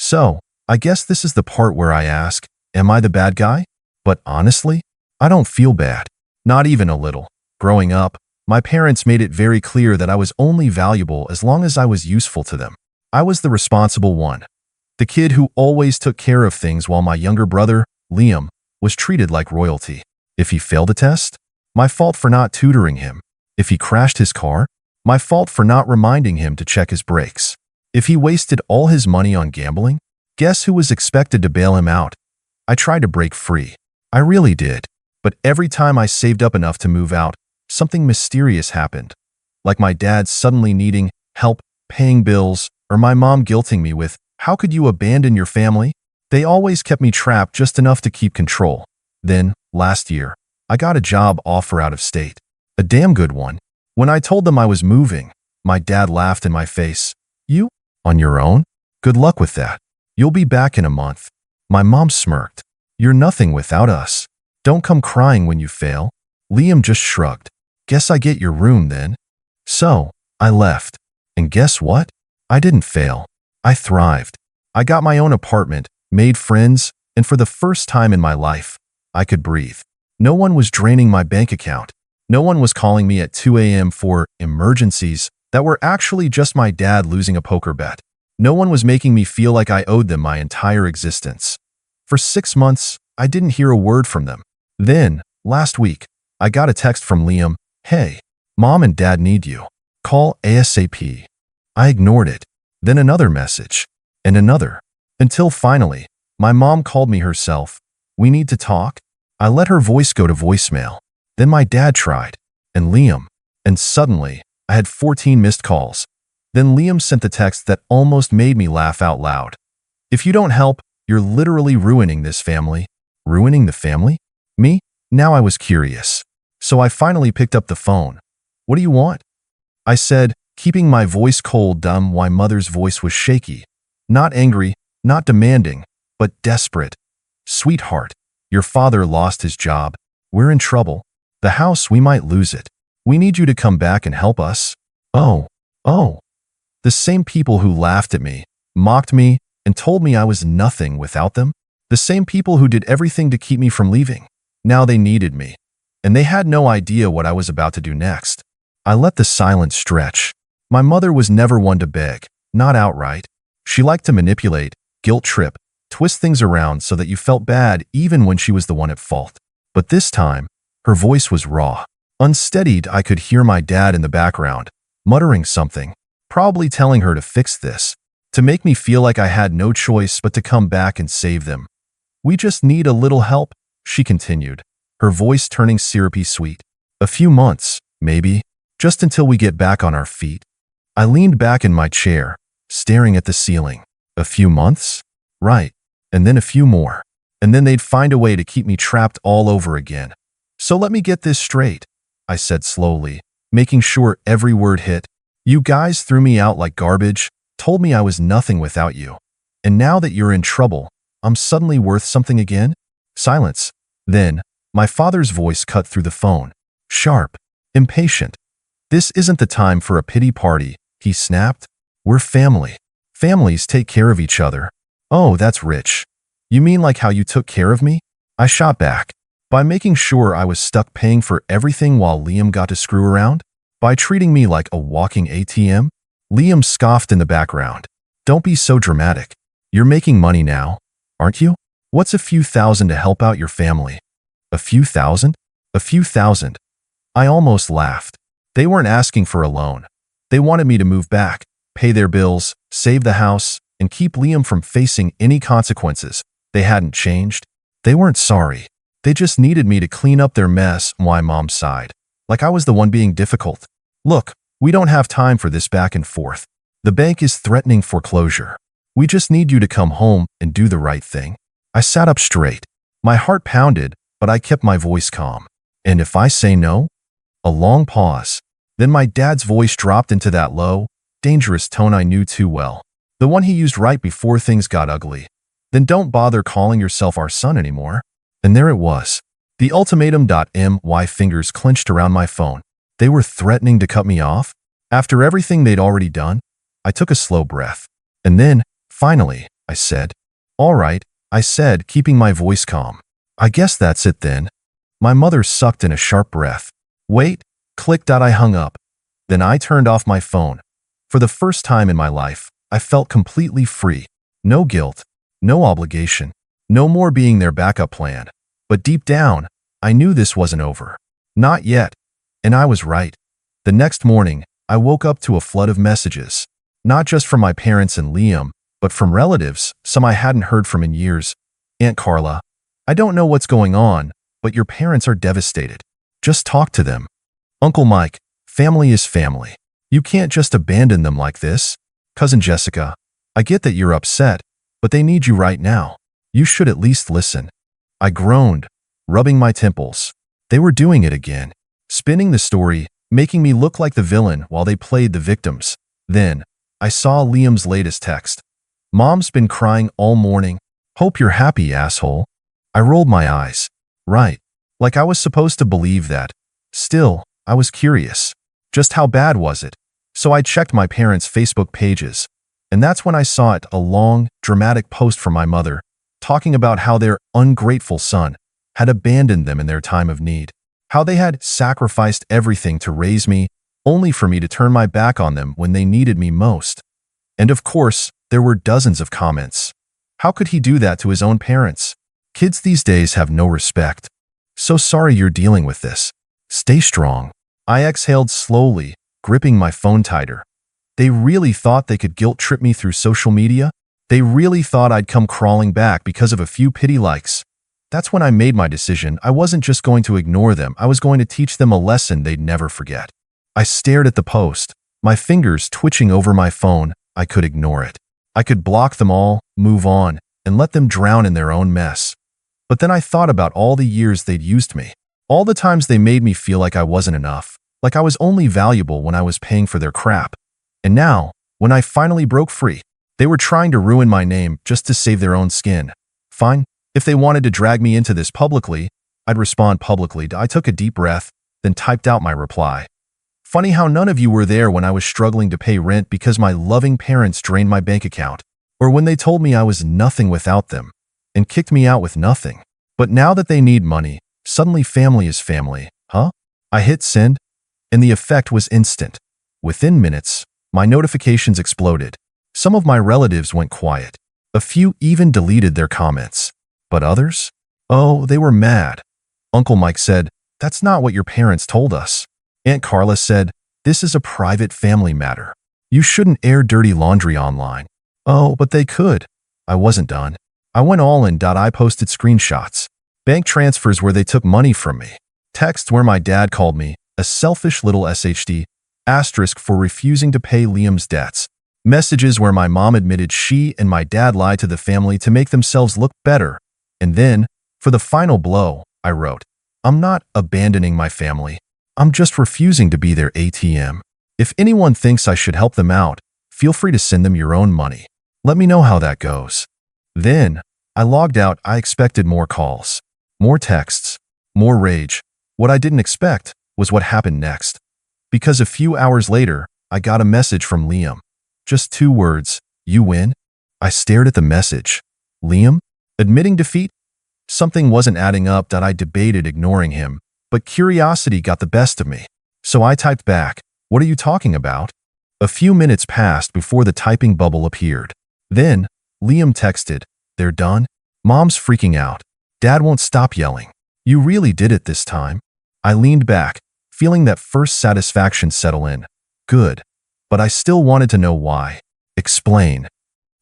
So, I guess this is the part where I ask, am I the bad guy? But honestly, I don't feel bad. Not even a little. Growing up, my parents made it very clear that I was only valuable as long as I was useful to them. I was the responsible one. The kid who always took care of things while my younger brother, Liam, was treated like royalty. If he failed a test, my fault for not tutoring him. If he crashed his car, my fault for not reminding him to check his brakes. If he wasted all his money on gambling, guess who was expected to bail him out? I tried to break free. I really did. But every time I saved up enough to move out, something mysterious happened. Like my dad suddenly needing help paying bills, or my mom guilting me with, "How could you abandon your family?" They always kept me trapped just enough to keep control. Then, last year, I got a job offer out of state. A damn good one. When I told them I was moving, my dad laughed in my face. "You? On your own? Good luck with that. You'll be back in a month." My mom smirked. "You're nothing without us. Don't come crying when you fail." Liam just shrugged. "Guess I get your room then." So, I left. And guess what? I didn't fail. I thrived. I got my own apartment, made friends, and for the first time in my life, I could breathe. No one was draining my bank account. No one was calling me at 2 a.m. for emergencies that were actually just my dad losing a poker bet. No one was making me feel like I owed them my entire existence. For 6 months, I didn't hear a word from them. Then, last week, I got a text from Liam, "Hey, Mom and Dad need you. Call ASAP." I ignored it. Then another message. And another. Until finally, my mom called me herself. "We need to talk." I let her voice go to voicemail. Then my dad tried. And Liam. And suddenly, I had 14 missed calls. Then Liam sent the text that almost made me laugh out loud. "If you don't help, you're literally ruining this family." Ruining the family? Me? Now I was curious. So I finally picked up the phone. "What do you want?" I said, keeping my voice cold. Dumb. My mother's voice was shaky. Not angry, not demanding, but desperate. "Sweetheart, your father lost his job. We're in trouble. The house, we might lose it. We need you to come back and help us." Oh. The same people who laughed at me, mocked me, and told me I was nothing without them. The same people who did everything to keep me from leaving. Now they needed me. And they had no idea what I was about to do next. I let the silence stretch. My mother was never one to beg, not outright. She liked to manipulate, guilt trip, twist things around so that you felt bad even when she was the one at fault. But this time, her voice was raw. Unsteadied, I could hear my dad in the background, muttering something, probably telling her to fix this, to make me feel like I had no choice but to come back and save them. "We just need a little help," she continued, her voice turning syrupy sweet. "A few months, maybe, just until we get back on our feet." I leaned back in my chair, staring at the ceiling. A few months? Right. And then a few more. And then they'd find a way to keep me trapped all over again. "So let me get this straight," I said slowly, making sure every word hit. "You guys threw me out like garbage, told me I was nothing without you. And now that you're in trouble, I'm suddenly worth something again?" Silence. Then, my father's voice cut through the phone. Sharp. Impatient. "This isn't the time for a pity party," he snapped. "We're family. Families take care of each other." "Oh, that's rich. You mean like how you took care of me?" I shot back. "By making sure I was stuck paying for everything while Liam got to screw around? By treating me like a walking ATM?" Liam scoffed in the background. "Don't be so dramatic. You're making money now, aren't you? What's a few thousand to help out your family?" "A few thousand? A few thousand?" I almost laughed. They weren't asking for a loan. They wanted me to move back, pay their bills, save the house, and keep Liam from facing any consequences. They hadn't changed. They weren't sorry. They just needed me to clean up their mess. My mom sighed, like I was the one being difficult. "Look, we don't have time for this back and forth. The bank is threatening foreclosure. We just need you to come home and do the right thing." I sat up straight. My heart pounded, but I kept my voice calm. "And if I say no?" A long pause. Then my dad's voice dropped into that low, dangerous tone I knew too well. The one he used right before things got ugly. "Then don't bother calling yourself our son anymore." And there it was. The ultimatum. My fingers clenched around my phone. They were threatening to cut me off? After everything they'd already done? I took a slow breath. And then, finally, I said. All right, I said, keeping my voice calm. I guess that's it then. My mother sucked in a sharp breath. Wait, click. I hung up. Then I turned off my phone. For the first time in my life, I felt completely free. No guilt, no obligation, no more being their backup plan. But deep down, I knew this wasn't over. Not yet. And I was right. The next morning, I woke up to a flood of messages. Not just from my parents and Liam, but from relatives, some I hadn't heard from in years. Aunt Carla, I don't know what's going on, but your parents are devastated. Just talk to them. Uncle Mike, family is family. You can't just abandon them like this. Cousin Jessica, I get that you're upset, but they need you right now. You should at least listen. I groaned, rubbing my temples. They were doing it again, spinning the story, making me look like the villain while they played the victims. Then, I saw Liam's latest text. Mom's been crying all morning. Hope you're happy, asshole. I rolled my eyes. Right. Like I was supposed to believe that. Still, I was curious. Just how bad was it? So I checked my parents' Facebook pages. And that's when I saw it, a long, dramatic post from my mother, talking about how their ungrateful son had abandoned them in their time of need. How they had sacrificed everything to raise me, only for me to turn my back on them when they needed me most. And of course, there were dozens of comments. How could he do that to his own parents? Kids these days have no respect. So sorry you're dealing with this. Stay strong. I exhaled slowly, gripping my phone tighter. They really thought they could guilt-trip me through social media? They really thought I'd come crawling back because of a few pity likes. That's when I made my decision. I wasn't just going to ignore them. I was going to teach them a lesson they'd never forget. I stared at the post, my fingers twitching over my phone. I could ignore it. I could block them all, move on, and let them drown in their own mess. But then I thought about all the years they'd used me. All the times they made me feel like I wasn't enough, like I was only valuable when I was paying for their crap. And now, when I finally broke free, they were trying to ruin my name just to save their own skin. Fine, if they wanted to drag me into this publicly, I'd respond publicly. I took a deep breath, then typed out my reply. Funny how none of you were there when I was struggling to pay rent because my loving parents drained my bank account, or when they told me I was nothing without them and kicked me out with nothing. But now that they need money, suddenly family is family, huh? I hit send, and the effect was instant. Within minutes, my notifications exploded. Some of my relatives went quiet. A few even deleted their comments. But others? Oh, they were mad. Uncle Mike said, "That's not what your parents told us." Aunt Carla said, "This is a private family matter. You shouldn't air dirty laundry online." Oh, but they could. I wasn't done. I went all in. I posted screenshots. Bank transfers where they took money from me. Texts where my dad called me a selfish little SHD, asterisk for refusing to pay Liam's debts. Messages where my mom admitted she and my dad lied to the family to make themselves look better. And then, for the final blow, I wrote, "I'm not abandoning my family. I'm just refusing to be their ATM. If anyone thinks I should help them out, feel free to send them your own money. Let me know how that goes." Then, I logged out. I expected more calls, more texts, more rage. What I didn't expect was what happened next. Because a few hours later, I got a message from Liam. Just 2 words, "You win?" I stared at the message. Liam? Admitting defeat? Something wasn't adding up. I debated ignoring him, but curiosity got the best of me. So I typed back, "What are you talking about?" A few minutes passed before the typing bubble appeared. Then, Liam texted, "They're done?" Mom's freaking out. Dad won't stop yelling. "You really did it this time." I leaned back, feeling that first satisfaction settle in. Good. But I still wanted to know why. Explain.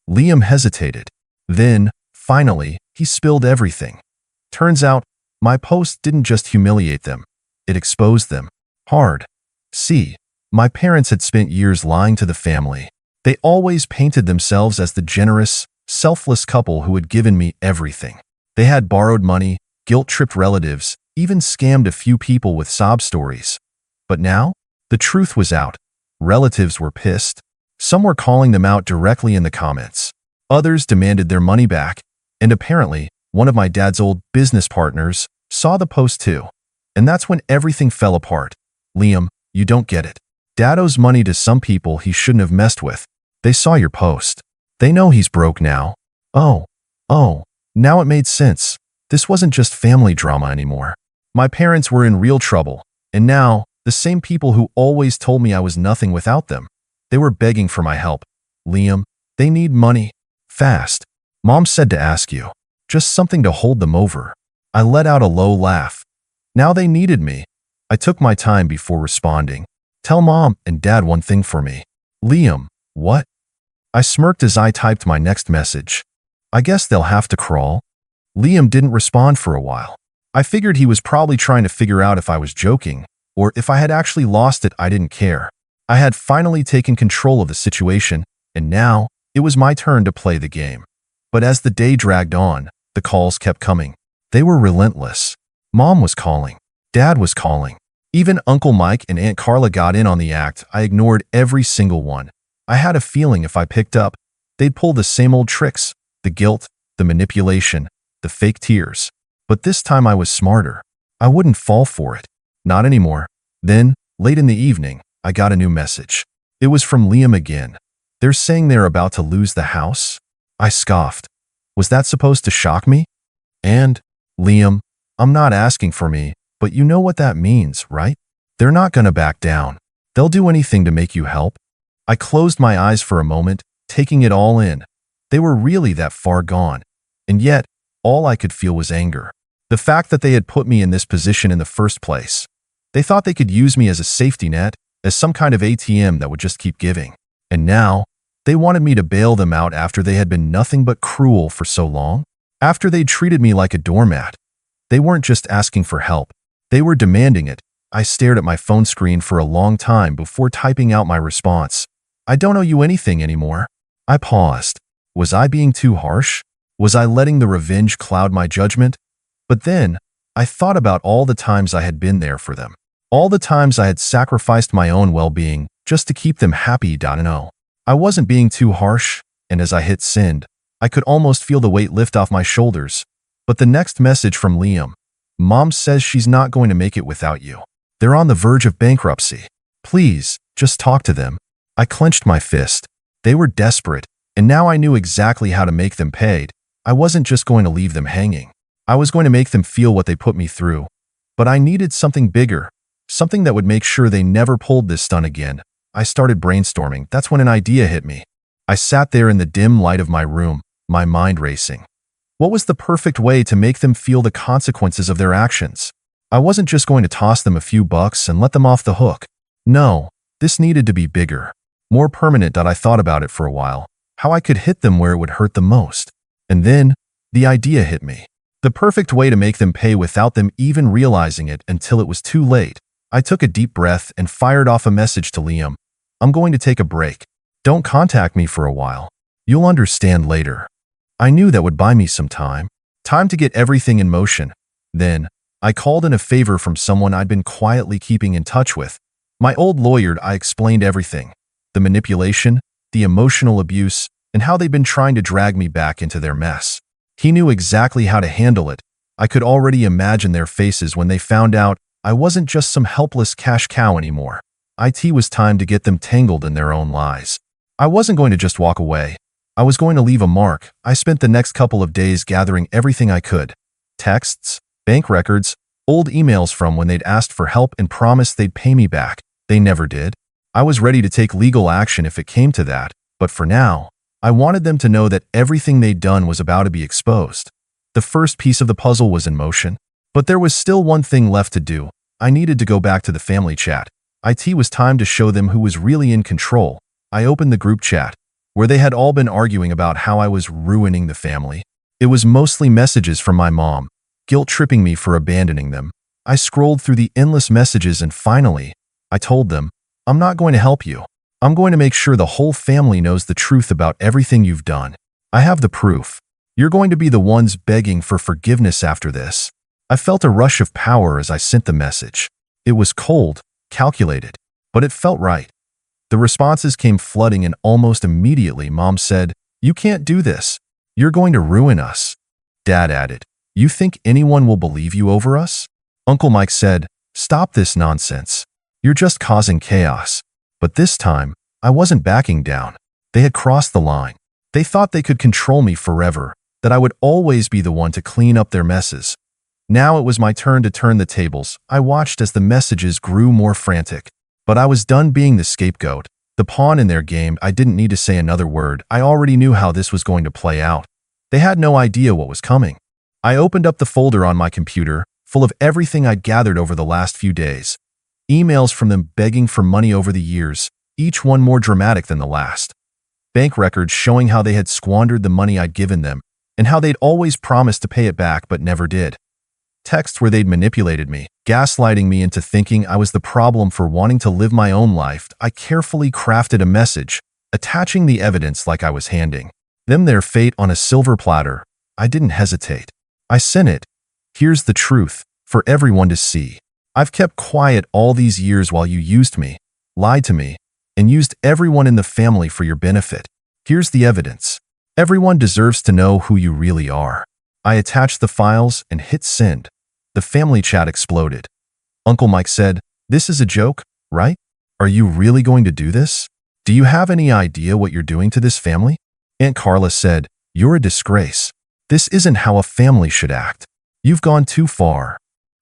Liam hesitated. Then, finally, he spilled everything. Turns out, my post didn't just humiliate them. It exposed them. Hard. See, my parents had spent years lying to the family. They always painted themselves as the generous, selfless couple who had given me everything. They had borrowed money, guilt-tripped relatives, even scammed a few people with sob stories. But now, the truth was out. Relatives were pissed. Some were calling them out directly in the comments. Others demanded their money back. And apparently, one of my dad's old business partners saw the post too. And that's when everything fell apart. "Liam, you don't get it. Dad owes money to some people he shouldn't have messed with. They saw your post. They know he's broke now. Oh, oh, now it made sense. This wasn't just family drama anymore. My parents were in real trouble, and now, the same people who always told me I was nothing without them, they were begging for my help. Liam, they need money. Fast. Mom said to ask you. Just something to hold them over. I let out a low laugh. Now they needed me. I took my time before responding. Tell Mom and Dad one thing for me. Liam, what? I smirked as I typed my next message. I guess they'll have to crawl. Liam didn't respond for a while. I figured he was probably trying to figure out if I was joking, or if I had actually lost it. I didn't care. I had finally taken control of the situation, and now it was my turn to play the game. But as the day dragged on, the calls kept coming. They were relentless. Mom was calling. Dad was calling. Even Uncle Mike and Aunt Carla got in on the act. I ignored every single one. I had a feeling if I picked up, they'd pull the same old tricks, the guilt, the manipulation, the fake tears. But this time I was smarter. I wouldn't fall for it. Not anymore. Then, late in the evening, I got a new message. It was from Liam again. They're saying they're about to lose the house? I scoffed. Was that supposed to shock me? And, Liam, I'm not asking for me, but you know what that means, right? They're not gonna back down. They'll do anything to make you help. I closed my eyes for a moment, taking it all in. They were really that far gone. And yet, all I could feel was anger. The fact that they had put me in this position in the first place. They thought they could use me as a safety net, as some kind of ATM that would just keep giving. And now, they wanted me to bail them out after they had been nothing but cruel for so long. After they'd treated me like a doormat. They weren't just asking for help. They were demanding it. I stared at my phone screen for a long time before typing out my response. I don't owe you anything anymore. I paused. Was I being too harsh? Was I letting the revenge cloud my judgment? But then, I thought about all the times I had been there for them. All the times I had sacrificed my own well-being just to keep them happy. No, I wasn't being too harsh, and as I hit send, I could almost feel the weight lift off my shoulders. But the next message from Liam. Mom says she's not going to make it without you. They're on the verge of bankruptcy. Please, just talk to them. I clenched my fist. They were desperate, and now I knew exactly how to make them pay. I wasn't just going to leave them hanging. I was going to make them feel what they put me through. But I needed something bigger, something that would make sure they never pulled this stunt again. I started brainstorming. That's when an idea hit me. I sat there in the dim light of my room, my mind racing. What was the perfect way to make them feel the consequences of their actions? I wasn't just going to toss them a few bucks and let them off the hook. No, this needed to be bigger, more permanent. I thought about it for a while, how I could hit them where it would hurt the most. And then, the idea hit me. The perfect way to make them pay without them even realizing it until it was too late. I took a deep breath and fired off a message to Liam. I'm going to take a break. Don't contact me for a while. You'll understand later. I knew that would buy me some time. Time to get everything in motion. Then, I called in a favor from someone I'd been quietly keeping in touch with. My old lawyer. I explained everything. The manipulation, the emotional abuse, and how they'd been trying to drag me back into their mess. He knew exactly how to handle it. I could already imagine their faces when they found out I wasn't just some helpless cash cow anymore. It was time to get them tangled in their own lies. I wasn't going to just walk away. I was going to leave a mark. I spent the next couple of days gathering everything I could. Texts, bank records, old emails from when they'd asked for help and promised they'd pay me back. They never did. I was ready to take legal action if it came to that, but for now, I wanted them to know that everything they'd done was about to be exposed. The first piece of the puzzle was in motion, but there was still one thing left to do. I needed to go back to the family chat. It was time to show them who was really in control. I opened the group chat, where they had all been arguing about how I was ruining the family. It was mostly messages from my mom, guilt-tripping me for abandoning them. I scrolled through the endless messages and finally, I told them, I'm not going to help you. I'm going to make sure the whole family knows the truth about everything you've done. I have the proof. You're going to be the ones begging for forgiveness after this. I felt a rush of power as I sent the message. It was cold, calculated, but it felt right. The responses came flooding and almost immediately Mom said, "You can't do this. You're going to ruin us." Dad added, "You think anyone will believe you over us?" Uncle Mike said, "Stop this nonsense. You're just causing chaos." But this time, I wasn't backing down. They had crossed the line. They thought they could control me forever, that I would always be the one to clean up their messes. Now it was my turn to turn the tables. I watched as the messages grew more frantic. But I was done being the scapegoat, the pawn in their game. I didn't need to say another word. I already knew how this was going to play out. They had no idea what was coming. I opened up the folder on my computer, full of everything I'd gathered over the last few days. Emails from them begging for money over the years, each one more dramatic than the last. Bank records showing how they had squandered the money I'd given them, and how they'd always promised to pay it back but never did. Texts where they'd manipulated me, gaslighting me into thinking I was the problem for wanting to live my own life. I carefully crafted a message, attaching the evidence like I was handing them their fate on a silver platter. I didn't hesitate. I sent it. Here's the truth, for everyone to see. I've kept quiet all these years while you used me, lied to me, and used everyone in the family for your benefit. Here's the evidence. Everyone deserves to know who you really are. I attached the files and hit send. The family chat exploded. Uncle Mike said, "This is a joke, right? Are you really going to do this? Do you have any idea what you're doing to this family?" Aunt Carla said, "You're a disgrace. This isn't how a family should act. You've gone too far."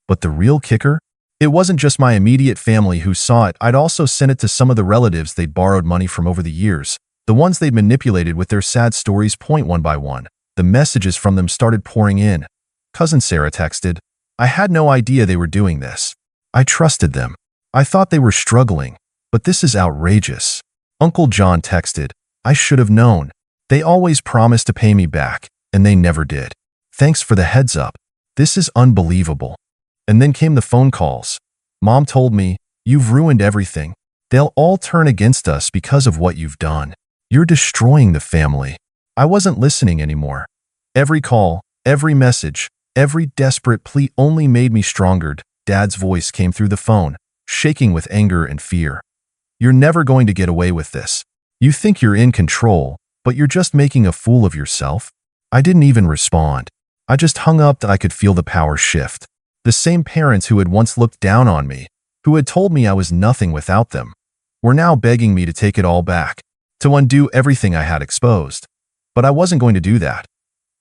But the real kicker? It wasn't just my immediate family who saw it. I'd also sent it to some of the relatives they'd borrowed money from over the years, the ones they'd manipulated with their sad stories. One by one, the messages from them started pouring in. Cousin Sarah texted, "I had no idea they were doing this. I trusted them. I thought they were struggling, but this is outrageous." Uncle John texted, "I should have known. They always promised to pay me back, and they never did. Thanks for the heads up. This is unbelievable." And then came the phone calls. Mom told me, "You've ruined everything. They'll all turn against us because of what you've done. You're destroying the family." I wasn't listening anymore. Every call, every message, every desperate plea only made me stronger. Dad's voice came through the phone, shaking with anger and fear. "You're never going to get away with this. You think you're in control, but you're just making a fool of yourself." I didn't even respond. I just hung up. I could feel the power shift. The same parents who had once looked down on me, who had told me I was nothing without them, were now begging me to take it all back, to undo everything I had exposed. But I wasn't going to do that.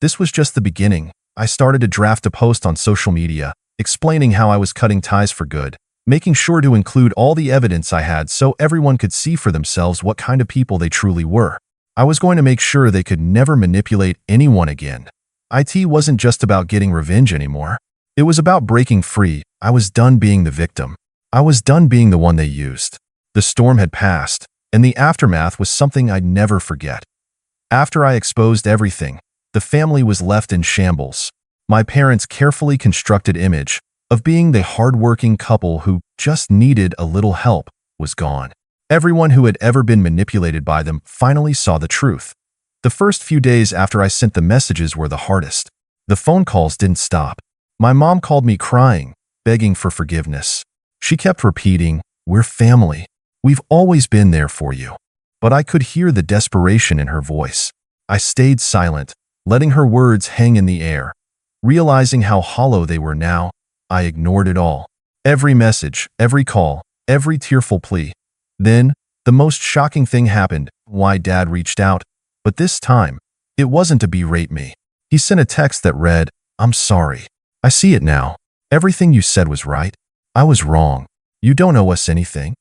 This was just the beginning. I started to draft a post on social media, explaining how I was cutting ties for good, making sure to include all the evidence I had so everyone could see for themselves what kind of people they truly were. I was going to make sure they could never manipulate anyone again. IT wasn't just about getting revenge anymore. It was about breaking free. I was done being the victim. I was done being the one they used. The storm had passed, and the aftermath was something I'd never forget. After I exposed everything, the family was left in shambles. My parents' carefully constructed image of being the hardworking couple who just needed a little help was gone. Everyone who had ever been manipulated by them finally saw the truth. The first few days after I sent the messages were the hardest. The phone calls didn't stop. My mom called me crying, begging for forgiveness. She kept repeating, "We're family. We've always been there for you." But I could hear the desperation in her voice. I stayed silent, letting her words hang in the air. Realizing how hollow they were now, I ignored it all. Every message, every call, every tearful plea. Then, the most shocking thing happened. Why Dad reached out. But this time, it wasn't to berate me. He sent a text that read, "I'm sorry. I see it now. Everything you said was right. I was wrong. You don't owe us anything."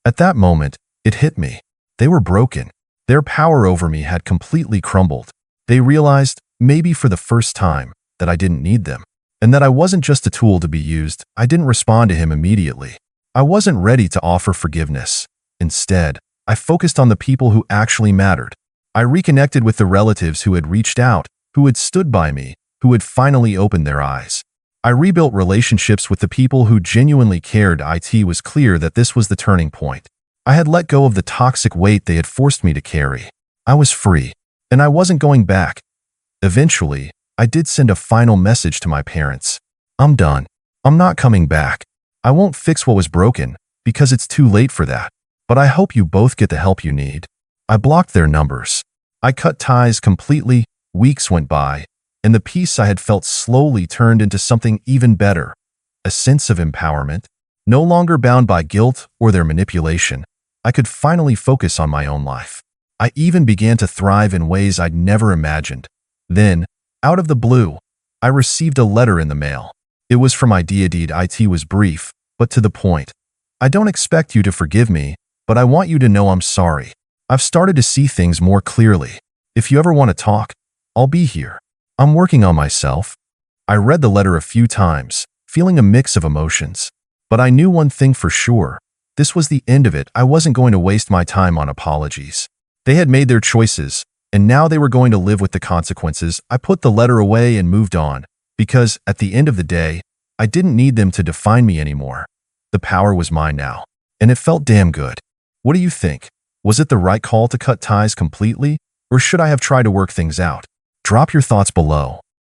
At that moment, it hit me. They were broken. Their power over me had completely crumbled. They realized, maybe for the first time, that I didn't need them, and that I wasn't just a tool to be used. I didn't respond to him immediately. I wasn't ready to offer forgiveness. Instead, I focused on the people who actually mattered. I reconnected with the relatives who had reached out, who had stood by me, who had finally opened their eyes. I rebuilt relationships with the people who genuinely cared. It was clear that this was the turning point. I had let go of the toxic weight they had forced me to carry. I was free, and I wasn't going back. Eventually, I did send a final message to my parents. "I'm done. I'm not coming back. I won't fix what was broken, because it's too late for that. But I hope you both get the help you need." I blocked their numbers. I cut ties completely. Weeks went by, and the peace I had felt slowly turned into something even better. A sense of empowerment. No longer bound by guilt or their manipulation, I could finally focus on my own life. I even began to thrive in ways I'd never imagined. Then, out of the blue, I received a letter in the mail. It was from Ideadeed. It was brief, but to the point. I don't expect you to forgive me, but I want you to know I'm sorry. I've started to see things more clearly. If you ever want to talk, I'll be here. I'm working on myself. I read the letter a few times, feeling a mix of emotions. But I knew one thing for sure. This was the end of it. I wasn't going to waste my time on apologies. They had made their choices, and now they were going to live with the consequences. I put the letter away and moved on, because, at the end of the day, I didn't need them to define me anymore. The power was mine now, and it felt damn good. What do you think? Was it the right call to cut ties completely, or should I have tried to work things out? Drop your thoughts below.